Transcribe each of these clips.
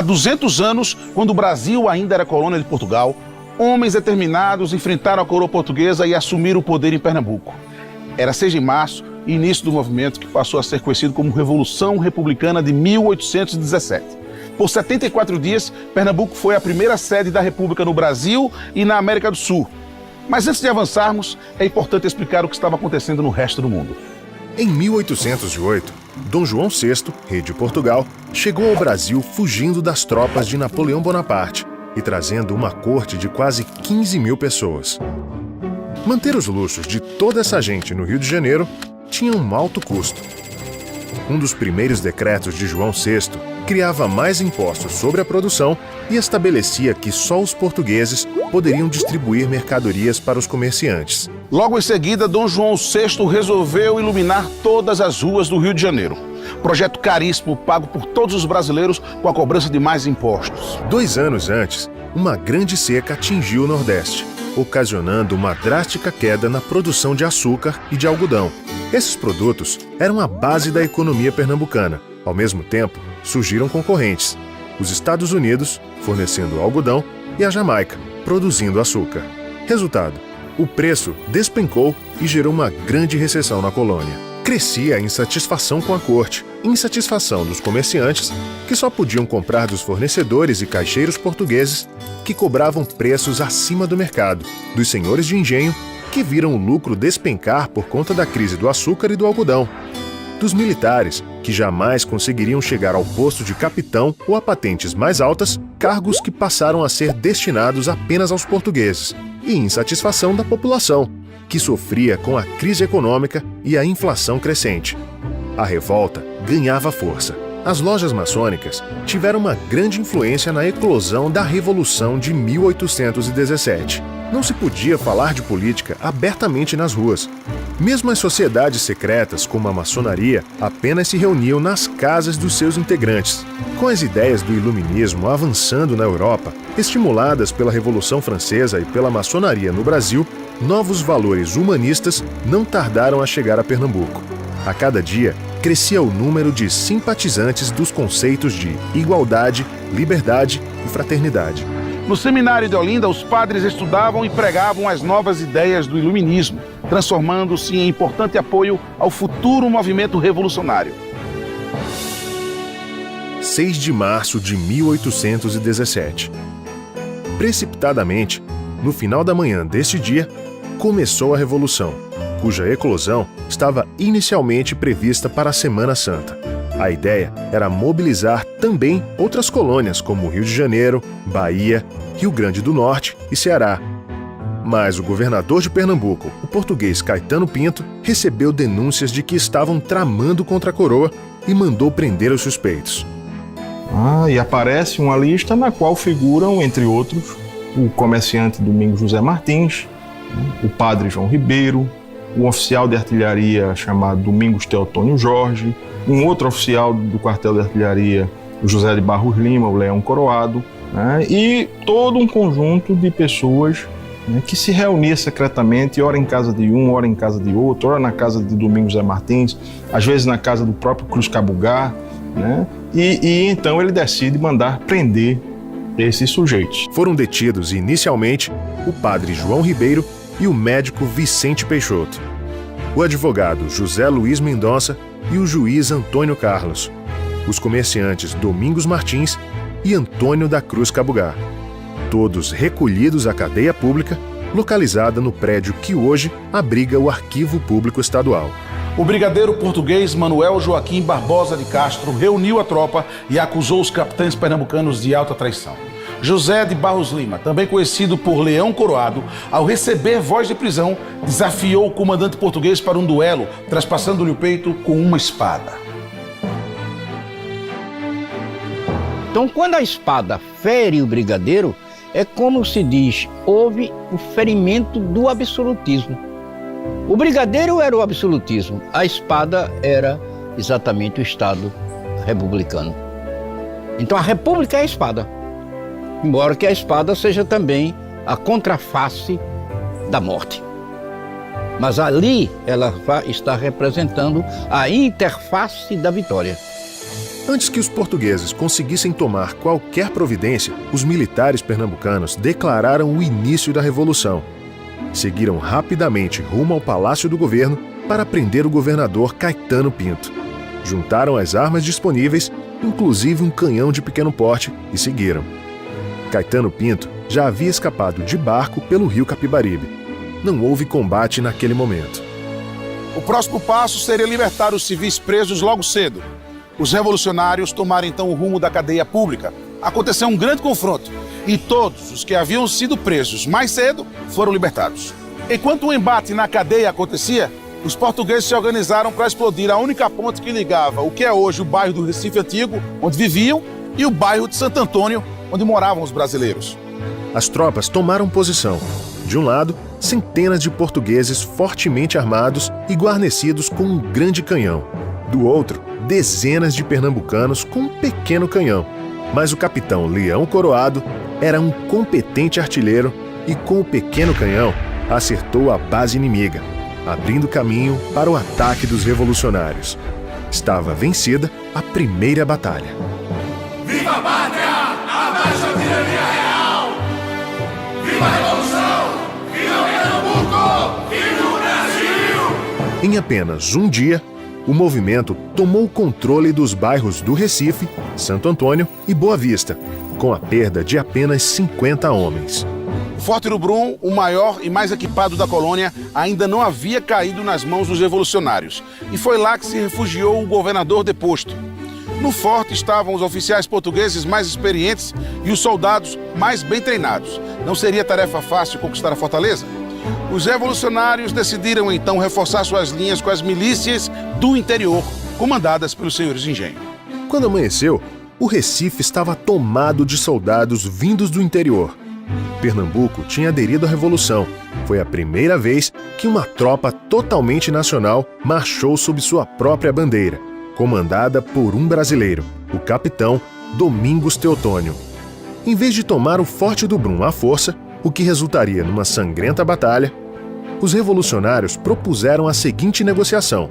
Há 200 anos, quando o Brasil ainda era colônia de Portugal, homens determinados enfrentaram a coroa portuguesa e assumiram o poder em Pernambuco. Era 6 de março, início do movimento que passou a ser conhecido como Revolução Republicana de 1817. Por 74 dias, Pernambuco foi a primeira sede da República no Brasil e na América do Sul. Mas antes de avançarmos, é importante explicar o que estava acontecendo no resto do mundo. Em 1808, Dom João VI, rei de Portugal, chegou ao Brasil fugindo das tropas de Napoleão Bonaparte e trazendo uma corte de quase 15 mil pessoas. Manter os luxos de toda essa gente no Rio de Janeiro tinha um alto custo. Um dos primeiros decretos de João VI criava mais impostos sobre a produção e estabelecia que só os portugueses poderiam distribuir mercadorias para os comerciantes. Logo em seguida, Dom João VI resolveu iluminar todas as ruas do Rio de Janeiro. Projeto caríssimo, pago por todos os brasileiros com a cobrança de mais impostos. 2 anos antes, uma grande seca atingiu o Nordeste, ocasionando uma drástica queda na produção de açúcar e de algodão. Esses produtos eram a base da economia pernambucana. Ao mesmo tempo, surgiram concorrentes: os Estados Unidos, fornecendo algodão, e a Jamaica, produzindo açúcar. Resultado: o preço despencou e gerou uma grande recessão na colônia. Crescia a insatisfação com a corte, insatisfação dos comerciantes, que só podiam comprar dos fornecedores e caixeiros portugueses, que cobravam preços acima do mercado, dos senhores de engenho, que viram o lucro despencar por conta da crise do açúcar e do algodão, dos militares, que jamais conseguiriam chegar ao posto de capitão ou a patentes mais altas, cargos que passaram a ser destinados apenas aos portugueses, e insatisfação da população, que sofria com a crise econômica e a inflação crescente. A revolta ganhava força. As lojas maçônicas tiveram uma grande influência na eclosão da Revolução de 1817. Não se podia falar de política abertamente nas ruas. Mesmo as sociedades secretas, como a maçonaria, apenas se reuniam nas casas dos seus integrantes. Com as ideias do iluminismo avançando na Europa, estimuladas pela Revolução Francesa e pela maçonaria no Brasil, novos valores humanistas não tardaram a chegar a Pernambuco. A cada dia, crescia o número de simpatizantes dos conceitos de igualdade, liberdade e fraternidade. No seminário de Olinda, os padres estudavam e pregavam as novas ideias do iluminismo, transformando-se em importante apoio ao futuro movimento revolucionário. 6 de março de 1817. Precipitadamente, no final da manhã deste dia, começou a Revolução, cuja eclosão estava inicialmente prevista para a Semana Santa. A ideia era mobilizar também outras colônias como Rio de Janeiro, Bahia, Rio Grande do Norte e Ceará. Mas o governador de Pernambuco, o português Caetano Pinto, recebeu denúncias de que estavam tramando contra a coroa e mandou prender os suspeitos. E aparece uma lista na qual figuram, entre outros, o comerciante Domingos José Martins, o padre João Ribeiro, um oficial de artilharia chamado Domingos Teotônio Jorge, um outro oficial do quartel de artilharia, o José de Barros Lima, o Leão Coroado, e todo um conjunto de pessoas que se reunia secretamente, ora em casa de um, ora em casa de outro, ora na casa de Domingos José Martins, às vezes na casa do próprio Cruz Cabugá, e então ele decide mandar prender esses sujeitos. Foram detidos inicialmente o padre João Ribeiro e o médico Vicente Peixoto, o advogado José Luiz Mendonça e o juiz Antônio Carlos, os comerciantes Domingos Martins e Antônio da Cruz Cabugá, todos recolhidos à cadeia pública, localizada no prédio que hoje abriga o Arquivo Público Estadual. O brigadeiro português Manuel Joaquim Barbosa de Castro reuniu a tropa e acusou os capitães pernambucanos de alta traição. José de Barros Lima, também conhecido por Leão Coroado, ao receber voz de prisão, desafiou o comandante português para um duelo, traspassando-lhe o peito com uma espada. Então, quando a espada fere o brigadeiro, é como se diz, houve o ferimento do absolutismo. O brigadeiro era o absolutismo, a espada era exatamente o Estado republicano. Então a república é a espada, embora que a espada seja também a contraface da morte. Mas ali ela está representando a interface da vitória. Antes que os portugueses conseguissem tomar qualquer providência, os militares pernambucanos declararam o início da Revolução. Seguiram rapidamente rumo ao Palácio do Governo para prender o governador Caetano Pinto. Juntaram as armas disponíveis, inclusive um canhão de pequeno porte, e seguiram. Caetano Pinto já havia escapado de barco pelo rio Capibaribe. Não houve combate naquele momento. O próximo passo seria libertar os civis presos logo cedo. Os revolucionários tomaram então o rumo da cadeia pública. Aconteceu um grande confronto e todos os que haviam sido presos mais cedo foram libertados. Enquanto o embate na cadeia acontecia, os portugueses se organizaram para explodir a única ponte que ligava o que é hoje o bairro do Recife Antigo, onde viviam, e o bairro de Santo Antônio, onde moravam os brasileiros. As tropas tomaram posição. De um lado, centenas de portugueses fortemente armados e guarnecidos com um grande canhão. Do outro, dezenas de pernambucanos com um pequeno canhão. Mas o capitão Leão Coroado era um competente artilheiro e, com o pequeno canhão, acertou a base inimiga, abrindo caminho para o ataque dos revolucionários. Estava vencida a primeira batalha. Viva a pátria! Abaixo a tirania real! Viva a Revolução! Viva Pernambuco! Viva o Brasil! Em apenas um dia, o movimento tomou o controle dos bairros do Recife, Santo Antônio e Boa Vista, com a perda de apenas 50 homens. O Forte do Brum, o maior e mais equipado da colônia, ainda não havia caído nas mãos dos revolucionários. E foi lá que se refugiou o governador deposto. No forte estavam os oficiais portugueses mais experientes e os soldados mais bem treinados. Não seria tarefa fácil conquistar a fortaleza? Os revolucionários decidiram então reforçar suas linhas com as milícias do interior, comandadas pelos senhores de engenho. Quando amanheceu, o Recife estava tomado de soldados vindos do interior. Pernambuco tinha aderido à Revolução. Foi a primeira vez que uma tropa totalmente nacional marchou sob sua própria bandeira, comandada por um brasileiro, o capitão Domingos Teotônio. Em vez de tomar o Forte do Brum à força, o que resultaria numa sangrenta batalha, os revolucionários propuseram a seguinte negociação: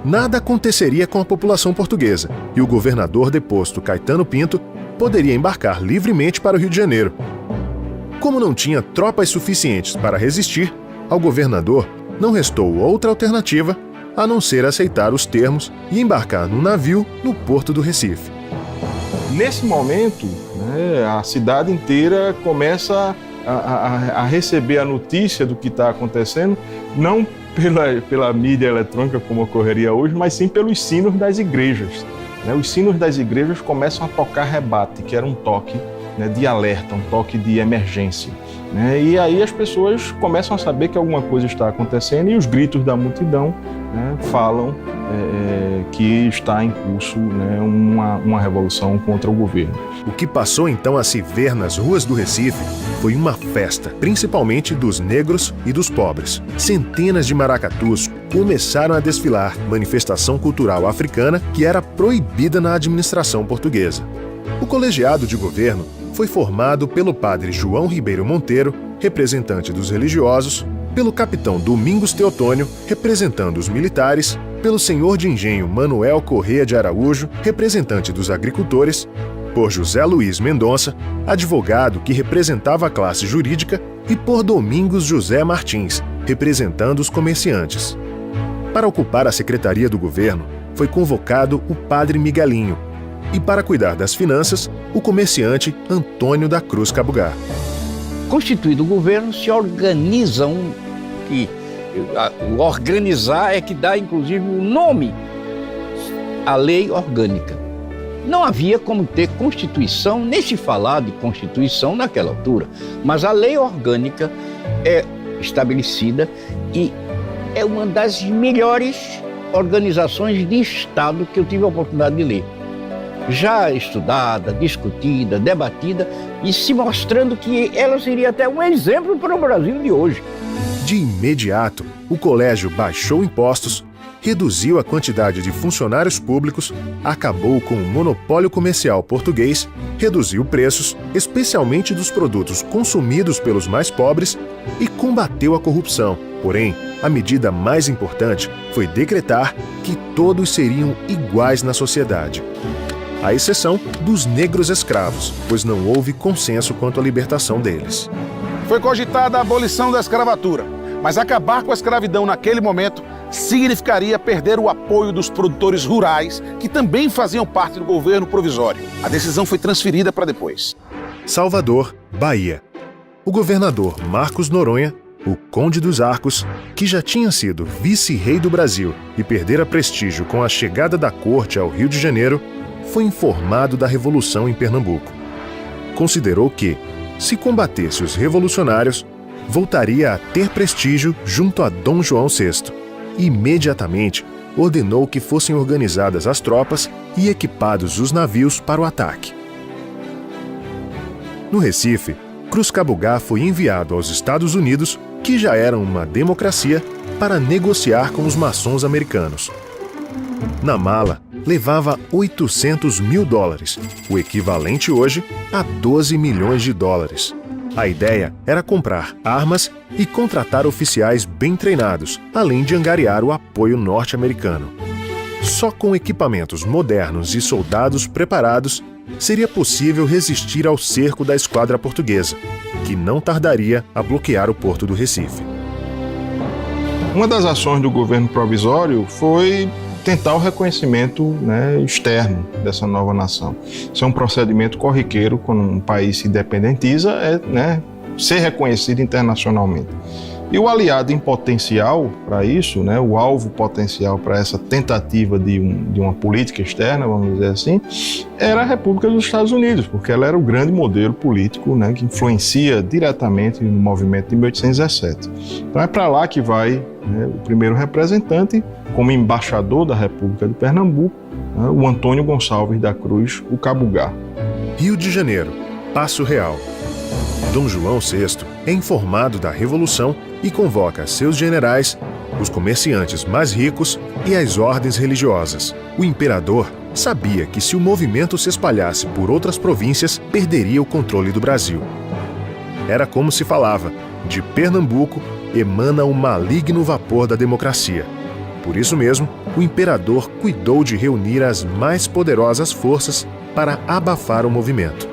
nada aconteceria com a população portuguesa e o governador deposto Caetano Pinto poderia embarcar livremente para o Rio de Janeiro. Como não tinha tropas suficientes para resistir, ao governador não restou outra alternativa a não ser aceitar os termos e embarcar num navio no porto do Recife. Nesse momento, a cidade inteira começa a receber a notícia do que está acontecendo, não pela mídia eletrônica como ocorreria hoje, mas sim pelos sinos das igrejas. Os sinos das igrejas começam a tocar rebate, que era um toque de alerta, um toque de emergência. E aí as pessoas começam a saber que alguma coisa está acontecendo e os gritos da multidão falam que está em curso uma revolução contra o governo. O que passou então a se ver nas ruas do Recife foi uma festa, principalmente dos negros e dos pobres. Centenas de maracatus começaram a desfilar, manifestação cultural africana que era proibida na administração portuguesa. O colegiado de governo foi formado pelo padre João Ribeiro Monteiro, representante dos religiosos, pelo capitão Domingos Teotônio, representando os militares, pelo senhor de engenho Manuel Corrêa de Araújo, representante dos agricultores, por José Luiz Mendonça, advogado que representava a classe jurídica, e por Domingos José Martins, representando os comerciantes. Para ocupar a secretaria do governo, foi convocado o padre Miguelinho, e para cuidar das finanças, o comerciante Antônio da Cruz Cabugá. Constituído o governo, se organizam, que o organizar é que dá inclusive o nome à lei orgânica. Não havia como ter Constituição, nem se falar de Constituição naquela altura, mas a lei orgânica é estabelecida e é uma das melhores organizações de Estado que eu tive a oportunidade de ler. Já estudada, discutida, debatida e se mostrando que ela seria até um exemplo para o Brasil de hoje. De imediato, o colégio baixou impostos, reduziu a quantidade de funcionários públicos, acabou com o monopólio comercial português, reduziu preços, especialmente dos produtos consumidos pelos mais pobres, e combateu a corrupção. Porém, a medida mais importante foi decretar que todos seriam iguais na sociedade. à exceção dos negros escravos, pois não houve consenso quanto à libertação deles. Foi cogitada a abolição da escravatura, mas acabar com a escravidão naquele momento significaria perder o apoio dos produtores rurais, que também faziam parte do governo provisório. A decisão foi transferida para depois. Salvador, Bahia. O governador Marcos Noronha, o Conde dos Arcos, que já tinha sido vice-rei do Brasil e perdera prestígio com a chegada da corte ao Rio de Janeiro, foi informado da Revolução em Pernambuco. Considerou que, se combatesse os revolucionários, voltaria a ter prestígio junto a Dom João VI. Imediatamente, ordenou que fossem organizadas as tropas e equipados os navios para o ataque. No Recife, Cruz Cabugá foi enviado aos Estados Unidos, que já eram uma democracia, para negociar com os maçons americanos. Na mala, levava $800 mil, o equivalente hoje a 12 milhões de dólares. A ideia era comprar armas e contratar oficiais bem treinados, além de angariar o apoio norte-americano. Só com equipamentos modernos e soldados preparados seria possível resistir ao cerco da esquadra portuguesa, que não tardaria a bloquear o porto do Recife. Uma das ações do governo provisório foi tentar o reconhecimento, externo dessa nova nação. Isso é um procedimento corriqueiro quando um país se independentiza, ser reconhecido internacionalmente. E o aliado em potencial para isso, o alvo potencial para essa tentativa de uma política externa, vamos dizer assim, era a República dos Estados Unidos, porque ela era o grande modelo político que influencia diretamente no movimento de 1817. Então é para lá que vai o primeiro representante, como embaixador da República de Pernambuco, o Antônio Gonçalves da Cruz, o Cabugá. Rio de Janeiro, Paço Real. Dom João VI é informado da Revolução e convoca seus generais, os comerciantes mais ricos e as ordens religiosas. O imperador sabia que se o movimento se espalhasse por outras províncias, perderia o controle do Brasil. Era como se falava: de Pernambuco emana o maligno vapor da democracia. Por isso mesmo, o imperador cuidou de reunir as mais poderosas forças para abafar o movimento.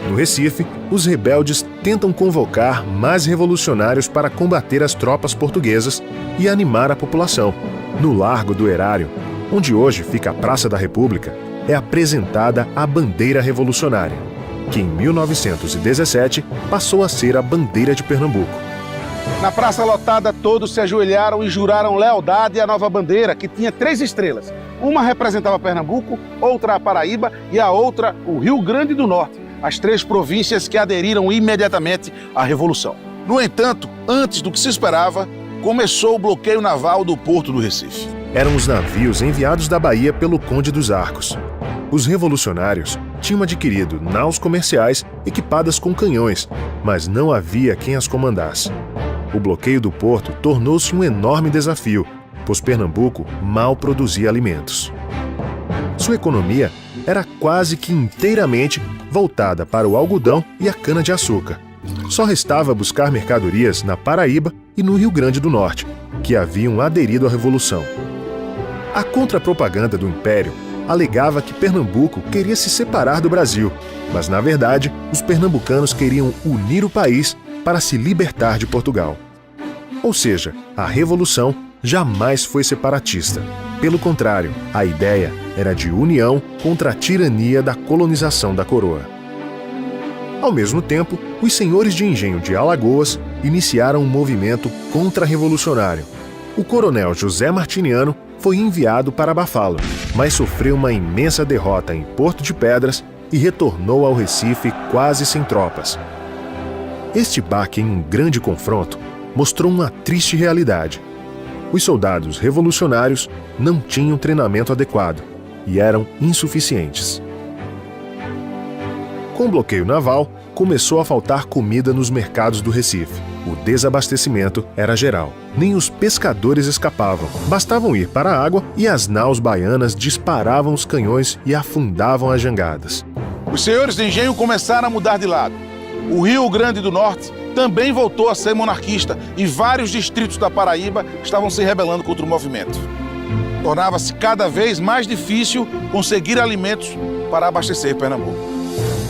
No Recife, os rebeldes tentam convocar mais revolucionários para combater as tropas portuguesas e animar a população. No Largo do Erário, onde hoje fica a Praça da República, é apresentada a bandeira revolucionária, que em 1917 passou a ser a bandeira de Pernambuco. Na praça lotada, todos se ajoelharam e juraram lealdade à nova bandeira, que tinha 3 estrelas. Uma representava Pernambuco, outra a Paraíba e a outra o Rio Grande do Norte, as 3 províncias que aderiram imediatamente à Revolução. No entanto, antes do que se esperava, começou o bloqueio naval do Porto do Recife. Eram os navios enviados da Bahia pelo Conde dos Arcos. Os revolucionários tinham adquirido naus comerciais equipadas com canhões, mas não havia quem as comandasse. O bloqueio do porto tornou-se um enorme desafio, pois Pernambuco mal produzia alimentos. Sua economia era quase que inteiramente voltada para o algodão e a cana-de-açúcar. Só restava buscar mercadorias na Paraíba e no Rio Grande do Norte, que haviam aderido à Revolução. A contrapropaganda do Império alegava que Pernambuco queria se separar do Brasil, mas, na verdade, os pernambucanos queriam unir o país para se libertar de Portugal. Ou seja, a Revolução jamais foi separatista. Pelo contrário, a ideia era de união contra a tirania da colonização da coroa. Ao mesmo tempo, os senhores de engenho de Alagoas iniciaram um movimento contra-revolucionário. O coronel José Martiniano foi enviado para abafá-lo, mas sofreu uma imensa derrota em Porto de Pedras e retornou ao Recife quase sem tropas. Este baque em um grande confronto mostrou uma triste realidade. Os soldados revolucionários não tinham treinamento adequado e eram insuficientes. Com o bloqueio naval, começou a faltar comida nos mercados do Recife. O desabastecimento era geral. Nem os pescadores escapavam. Bastavam ir para a água e as naus baianas disparavam os canhões e afundavam as jangadas. Os senhores de engenho começaram a mudar de lado. O Rio Grande do Norte também voltou a ser monarquista e vários distritos da Paraíba estavam se rebelando contra o movimento. Tornava-se cada vez mais difícil conseguir alimentos para abastecer Pernambuco.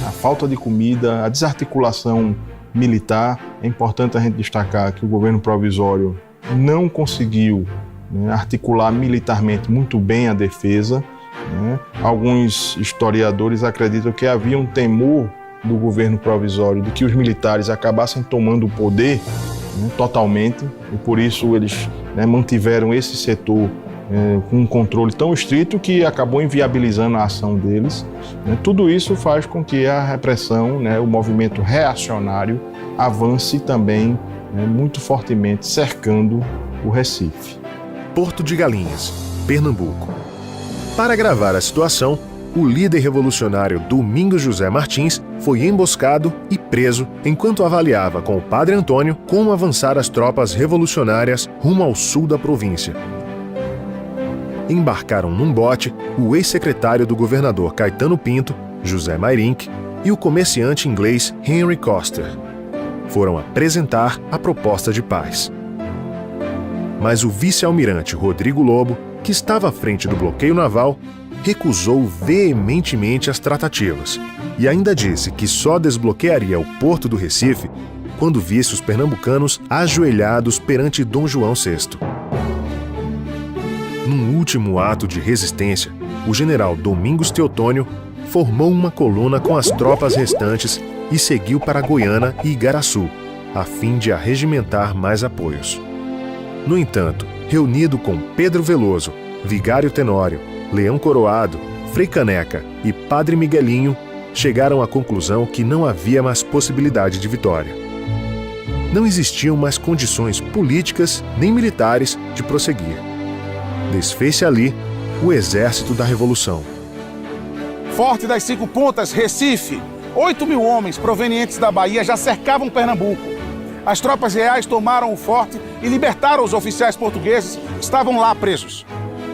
A falta de comida, a desarticulação militar. É importante a gente destacar que o governo provisório não conseguiu, né, articular militarmente muito bem a defesa. Né? Alguns historiadores acreditam que havia um temor do governo provisório de que os militares acabassem tomando o poder, né, totalmente, e por isso eles, né, mantiveram esse setor com um controle tão estrito que acabou inviabilizando a ação deles. Né? Tudo isso faz com que a repressão, né, o movimento reacionário, avance também, né, muito fortemente, cercando o Recife. Porto de Galinhas, Pernambuco. Para agravar a situação, o líder revolucionário Domingos José Martins foi emboscado e preso enquanto avaliava com o padre Antônio como avançar as tropas revolucionárias rumo ao sul da província. Embarcaram num bote o ex-secretário do governador Caetano Pinto, José Mayrink, e o comerciante inglês Henry Coster. Foram apresentar a proposta de paz. Mas o vice-almirante Rodrigo Lobo, que estava à frente do bloqueio naval, recusou veementemente as tratativas e ainda disse que só desbloquearia o porto do Recife quando visse os pernambucanos ajoelhados perante Dom João VI. Num último ato de resistência, o general Domingos Teotônio formou uma coluna com as tropas restantes e seguiu para Goiânia e Igaraçu, a fim de arregimentar mais apoios. No entanto, reunido com Pedro Veloso, Vigário Tenório, Leão Coroado, Frei Caneca e Padre Miguelinho, chegaram à conclusão que não havia mais possibilidade de vitória. Não existiam mais condições políticas nem militares de prosseguir. Desfez-se ali o Exército da Revolução. Forte das 5 Pontas, Recife, 8.000 homens provenientes da Bahia já cercavam Pernambuco. As tropas reais tomaram o forte e libertaram os oficiais portugueses que estavam lá presos.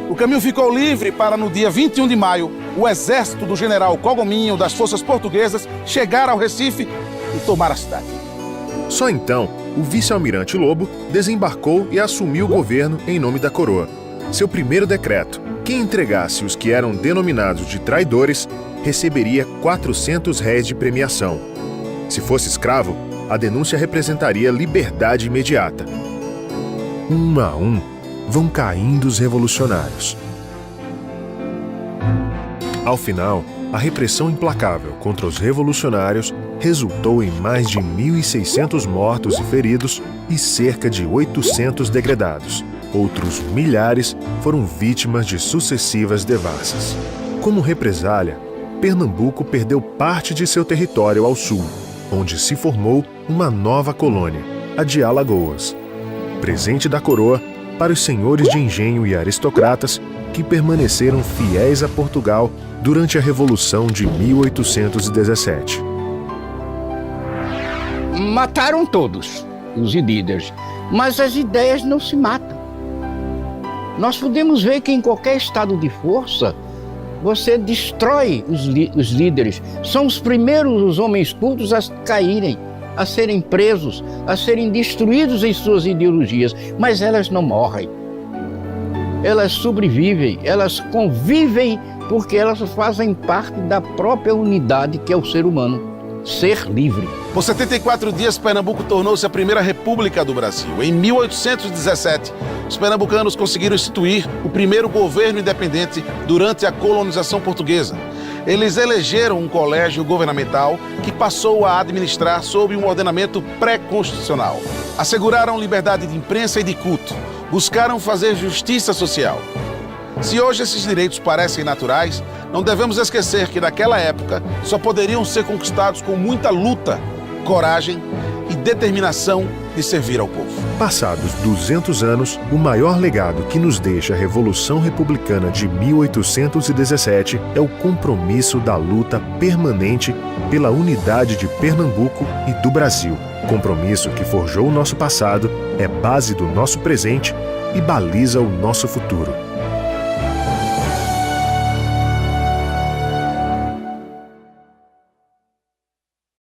O caminho ficou livre para, no dia 21 de maio, o exército do general Cogominho das forças portuguesas chegar ao Recife e tomar a cidade. Só então, o vice-almirante Lobo desembarcou e assumiu o governo em nome da coroa. Seu primeiro decreto: quem entregasse os que eram denominados de traidores receberia 400 réis de premiação. Se fosse escravo, a denúncia representaria liberdade imediata. Um a um, vão caindo os revolucionários. Ao final, a repressão implacável contra os revolucionários resultou em mais de 1.600 mortos e feridos e cerca de 800 degredados. Outros milhares foram vítimas de sucessivas devassas. Como represália, Pernambuco perdeu parte de seu território ao sul, onde se formou uma nova colônia, a de Alagoas. Presente da coroa para os senhores de engenho e aristocratas que permaneceram fiéis a Portugal durante a Revolução de 1817. Mataram todos os líderes, mas as ideias não se matam. Nós podemos ver que em qualquer estado de força, você destrói os líderes. São os primeiros os homens cultos a caírem, a serem presos, a serem destruídos em suas ideologias, mas elas não morrem. Elas sobrevivem, elas convivem porque elas fazem parte da própria unidade que é o ser humano, ser livre. Por 74 dias, Pernambuco tornou-se a primeira república do Brasil. Em 1817, os pernambucanos conseguiram instituir o primeiro governo independente durante a colonização portuguesa. Eles elegeram um colégio governamental que passou a administrar sob um ordenamento pré-constitucional. Asseguraram liberdade de imprensa e de culto. Buscaram fazer justiça social. Se hoje esses direitos parecem naturais, não devemos esquecer que naquela época só poderiam ser conquistados com muita luta, coragem e determinação de servir ao povo. Passados 200 anos, o maior legado que nos deixa a Revolução Republicana de 1817 é o compromisso da luta permanente pela unidade de Pernambuco e do Brasil. Compromisso que forjou o nosso passado, é base do nosso presente e baliza o nosso futuro.